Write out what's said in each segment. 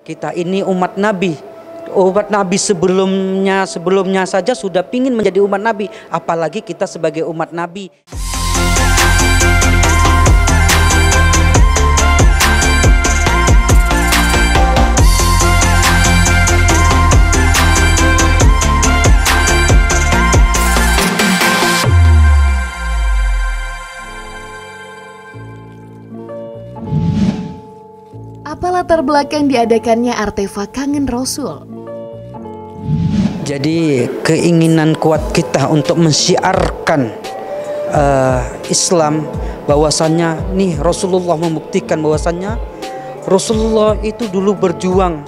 Kita ini umat Nabi. Umat Nabi sebelumnya saja sudah pingin menjadi umat Nabi, apalagi kita sebagai umat Nabi. Apa latar belakang diadakannya artefak Kangen Rasul? Jadi keinginan kuat kita untuk mensiarkan Islam, bahwasannya nih Rasulullah membuktikan bahwasannya Rasulullah itu dulu berjuang,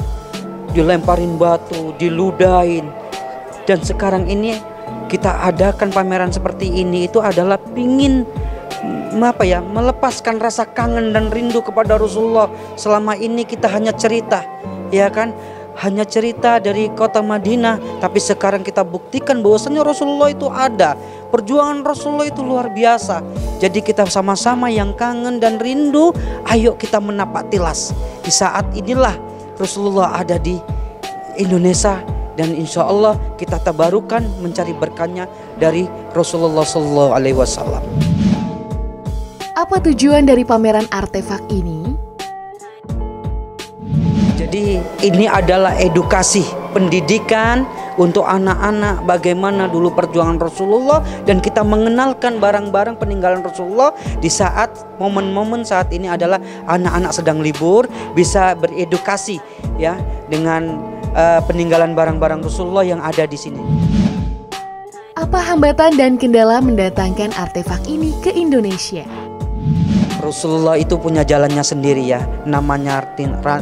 dilemparin batu, diludahin, dan sekarang ini kita adakan pameran seperti ini itu adalah pingin melepaskan rasa kangen dan rindu kepada Rasulullah. Selama ini kita hanya cerita, ya kan? Hanya cerita dari kota Madinah, tapi sekarang kita buktikan bahwasanya Rasulullah itu ada. Perjuangan Rasulullah itu luar biasa. Jadi kita sama-sama yang kangen dan rindu, ayo kita menapak tilas. Di saat inilah Rasulullah ada di Indonesia, dan insya Allah kita tabarukan mencari berkahnya dari Rasulullah SAW. Apa tujuan dari pameran artefak ini? Jadi ini adalah edukasi, pendidikan untuk anak-anak bagaimana dulu perjuangan Rasulullah, dan kita mengenalkan barang-barang peninggalan Rasulullah di saat momen-momen saat ini adalah anak-anak sedang libur, bisa beredukasi ya dengan peninggalan barang-barang Rasulullah yang ada di sini. Apa hambatan dan kendala mendatangkan artefak ini ke Indonesia? Rasulullah itu punya jalannya sendiri ya, namanya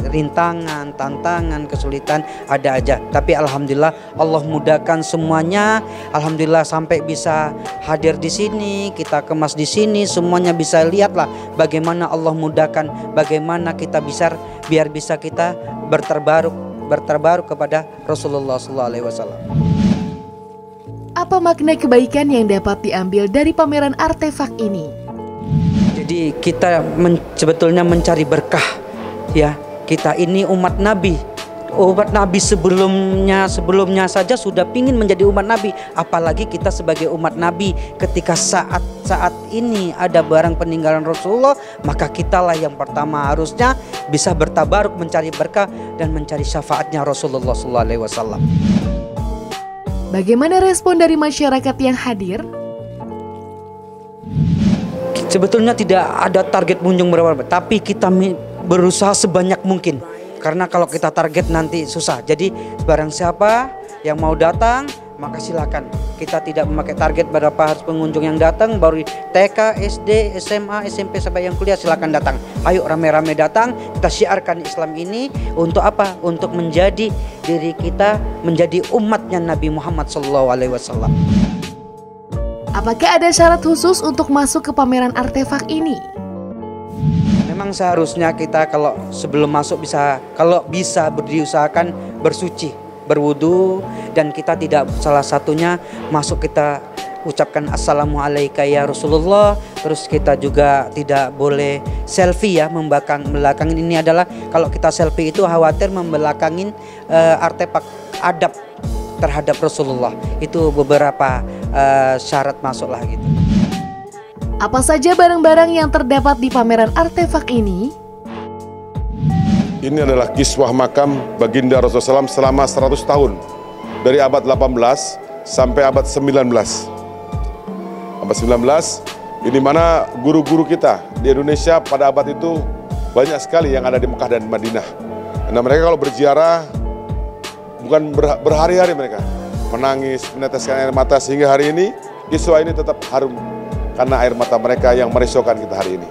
rintangan, tantangan, kesulitan ada aja. Tapi alhamdulillah Allah mudahkan semuanya. Alhamdulillah sampai bisa hadir di sini, kita kemas di sini, semuanya bisa lihatlah bagaimana Allah mudahkan, bagaimana kita biar bisa kita berterbaru kepada Rasulullah SAW. Apa makna kebaikan yang dapat diambil dari pameran artefak ini? Jadi kita sebetulnya mencari berkah ya. Kita ini umat Nabi. Umat Nabi sebelumnya saja sudah pingin menjadi umat Nabi, apalagi kita sebagai umat Nabi. Ketika saat ini ada barang peninggalan Rasulullah, maka kitalah yang pertama harusnya bisa bertabaruk mencari berkah dan mencari syafaatnya Rasulullah SAW. Bagaimana respon dari masyarakat yang hadir? Sebetulnya tidak ada target pengunjung berapa, tapi kita berusaha sebanyak mungkin. Karena kalau kita target nanti susah. Jadi barang siapa yang mau datang, maka silakan. Kita tidak memakai target berapa harus pengunjung yang datang, baru TK, SD, SMA, SMP sampai yang kuliah silakan datang. Ayo rame-rame datang, kita syiarkan Islam ini untuk apa? Untuk menjadi diri kita menjadi umatnya Nabi Muhammad SAW. Apakah ada syarat khusus untuk masuk ke pameran artefak ini? Memang seharusnya kita kalau sebelum masuk kalau bisa diusahakan bersuci, berwudu, dan kita tidak salah satunya masuk kita ucapkan Assalamualaikum ya Rasulullah. Terus kita juga tidak boleh selfie ya, membelakangin ini adalah kalau kita selfie itu khawatir membelakangin artefak adab terhadap Rasulullah. Itu beberapa syarat masuklah gitu. Apa saja barang-barang yang terdapat di pameran artefak ini? Ini adalah kiswah makam baginda Rasulullah SAW selama 100 tahun. Dari abad 18 sampai abad 19. Abad 19, ini mana guru-guru kita di Indonesia pada abad itu banyak sekali yang ada di Mekah dan Madinah. Nah mereka kalau berziarah bukan berhari-hari, mereka menangis, meneteskan air mata, sehingga hari ini kiswah ini tetap harum karena air mata mereka yang merisaukan kita hari ini.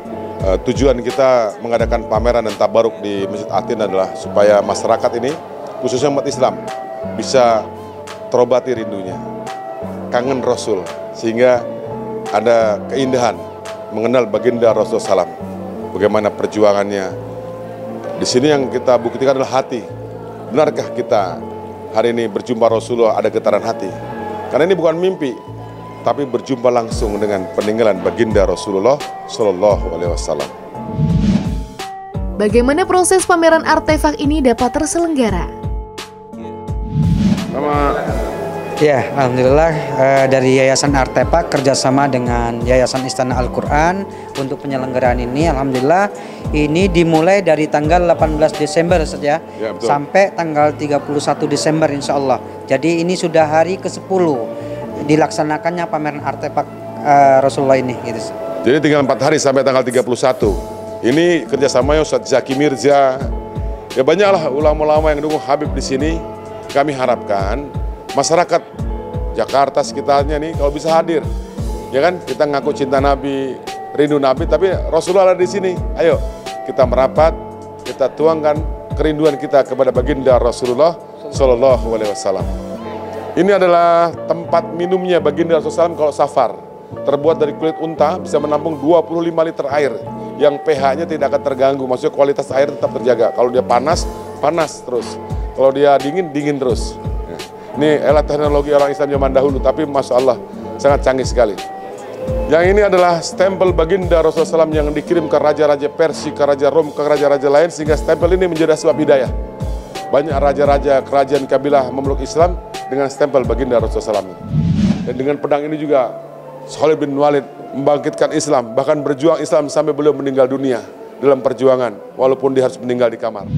Tujuan kita mengadakan pameran dan tabaruk di Masjid Atin adalah supaya masyarakat ini, khususnya umat Islam, bisa terobati rindunya, kangen Rasul, sehingga ada keindahan mengenal baginda Rasulullah SAW, bagaimana perjuangannya. Di sini yang kita buktikan adalah hati. Benarkah kita hari ini berjumpa Rasulullah ada getaran hati? Karena ini bukan mimpi, tapi berjumpa langsung dengan peninggalan baginda Rasulullah SAW. Bagaimana proses pameran artefak ini dapat terselenggara? Ya, alhamdulillah dari Yayasan Artefak kerjasama dengan Yayasan Istana Al-Quran untuk penyelenggaraan ini, alhamdulillah ini dimulai dari tanggal 18 Desember saja sampai tanggal 31 Desember insya Allah. Jadi ini sudah hari ke-10 dilaksanakannya pameran artefak Rasulullah ini. Gitu. Jadi tinggal 4 hari sampai tanggal 31. Ini kerjasamanya Ustadz Zaki Mirza. Ya banyaklah ulama-ulama yang dukung Habib di sini. Kami harapkan masyarakat Jakarta sekitarnya nih kalau bisa hadir, ya kan? Kita ngaku cinta Nabi, rindu Nabi, tapi Rasulullah ada di sini. Ayo kita merapat, kita tuangkan kerinduan kita kepada baginda Rasulullah Shallallahu Alaihi Wasallam. Ini adalah tempat minumnya baginda Rasulullah SAW kalau safar. Terbuat dari kulit unta, bisa menampung 25 liter air yang pH-nya tidak akan terganggu. Maksudnya kualitas air tetap terjaga. Kalau dia panas, panas terus. Kalau dia dingin, dingin terus. Ini alat teknologi orang Islam zaman dahulu, tapi Masya Allah sangat canggih sekali. Yang ini adalah stempel baginda Rasulullah SAW yang dikirim ke raja-raja Persia, ke raja Rom, ke raja-raja lain, sehingga stempel ini menjadi sebab hidayah. Banyak raja-raja kerajaan kabilah memeluk Islam dengan stempel baginda Rasulullah SAW. Dan dengan pedang ini juga Khalid bin Walid membangkitkan Islam, bahkan berjuang Islam sampai beliau meninggal dunia dalam perjuangan, walaupun dia harus meninggal di kamar.